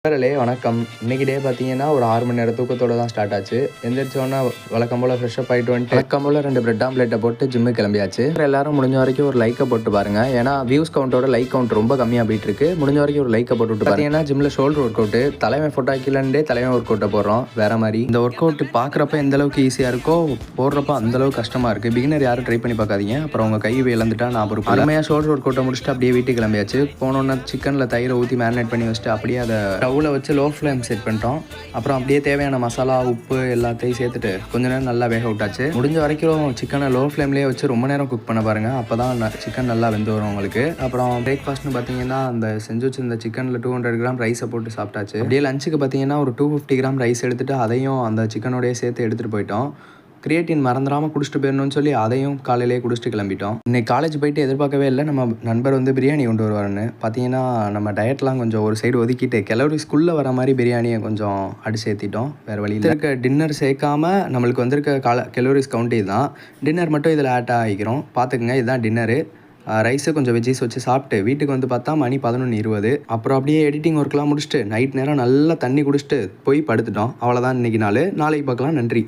நண்பர்களே வணக்கம். இன்னைக்கு டே பார்த்தீங்கன்னா ஒரு 6 மணி நேரம் தூக்கத்தோட தான் ஸ்டார்ட் ஆச்சு. எந்திரிச்சோன்னா வழக்கம் போல் ஃப்ரெஷ்அப் ஆகிட்டு வந்துட்டு வழக்கம் போல் 2 பிரெட் ஆம்லேட்டை போட்டு ஜிம்முக்கு கிளம்பியாச்சு. எல்லாரும் முடிஞ்ச வரைக்கும் ஒரு லைக்கை போட்டு பாருங்க. ஏன்னா வியூஸ் கவுண்டோட லைக் கவுண்ட் ரொம்ப கம்மியாக போயிட்டு இருக்கு. முடிஞ்ச வரைக்கும் ஒரு லைக்கை போட்டு பார்த்தீங்கன்னா ஜிம்மில் ஷோல்டர் ஒர்க் அவுட் தலைமை ஃபோட்டாக்கிலண்டே தலைமை ஒர்க் அவுட்டை போடுறோம். வேற மாதிரி இந்த ஒர்க் அவுட் பார்க்குறப்ப எந்த அளவுக்கு ஈஸியாக இருக்கோ போடுறப்ப அந்த அளவுக்கு கஷ்டமாக இருக்குது. பிகினர் யாரும் ட்ரை பண்ணி பார்க்காதீங்க. அப்புறம் உங்கள் கை இழந்துட்டா நான் பொறுப்பு. அருமையாக ஷோல்டர் ஒர்க் அவுட்டை முடிச்சுட்டு அப்படியே வீட்டுக்கு கிளம்பியாச்சு. போனோன்னா சிக்கனில் தயிரை ஊற்றி மேரினேட் பண்ணி வச்சுட்டு அப்படியே அதை ஸ்டவ்வில் வச்சு லோ ஃப்ளேம் செட் பண்ணிட்டோம். அப்புறம் அப்படியே தேவையான மசாலா உப்பு எல்லாத்தையும் சேர்த்துட்டு கொஞ்ச நேரம் நல்லா வேக விட்டாச்சு. முடிஞ்ச வரைக்கும் சிக்கனை லோ ஃப்ளேம்லேயே வச்சு ரொம்ப நேரம் குக் பண்ண பாருங்க. அப்போ தான் சிக்கன் நல்லா வெந்து வரும் உங்களுக்கு. அப்புறம் பிரேக்ஃபாஸ்ட்னு பார்த்தீங்கன்னா அந்த செஞ்சு வச்சிருந்த சிக்கனில் 200 கிராம் ரைஸை போட்டு சாப்பிட்டாச்சு. அப்படியே லஞ்சுக்கு பார்த்தீங்கன்னா ஒரு 250 கிராம் ரைஸ் எடுத்துட்டு அதையும் அந்த சிக்கனோடய சேர்த்து எடுத்துகிட்டு போயிட்டோம். கிரியேட்டின் மறந்துடாமல் குடிச்சிட்டு போயிடணும்னு சொல்லி அதையும் காலையிலேயே குடிச்சிட்டு கிளம்பிட்டோம். இன்னைக்கு காலேஜ் போயிட்டு எதிர்பார்க்கவே இல்லை நம்ம நண்பர் பிரியாணி கொண்டு வருவாருன்னு. பார்த்தீங்கன்னா நம்ம டயட்லாம் கொஞ்சம் ஒரு சைடு ஒதுக்கிட்டு கலோரிஸ்குள்ளே வர மாதிரி பிரியாணியை கொஞ்சம் அடிச்சு சேர்த்திட்டோம். வேறு வழியில் இருக்க டின்னர் சேர்க்காம நம்மளுக்கு வந்திருக்க கலோரிஸ் கவுண்ட் இதுதான். டின்னர் மட்டும் இதில் ஆட் ஆகிக்கிறோம். பார்த்துக்குங்க, இதுதான் டின்னரு. ரைஸை கொஞ்சம் வெஜ்ஜீஸ் வச்சு சாப்பிட்டு வீட்டுக்கு பார்த்தா மணி 11:20. அப்புறம் அப்படியே எடிட்டிங் ஒர்க்லாம் முடிச்சுட்டு நைட் நேரம் நல்லா தண்ணி குடிச்சிட்டு போய் படுத்துட்டோம். அவ்வளோதான் இன்றைக்கி நாள். நாளைக்கு பார்க்கலாம். நன்றி.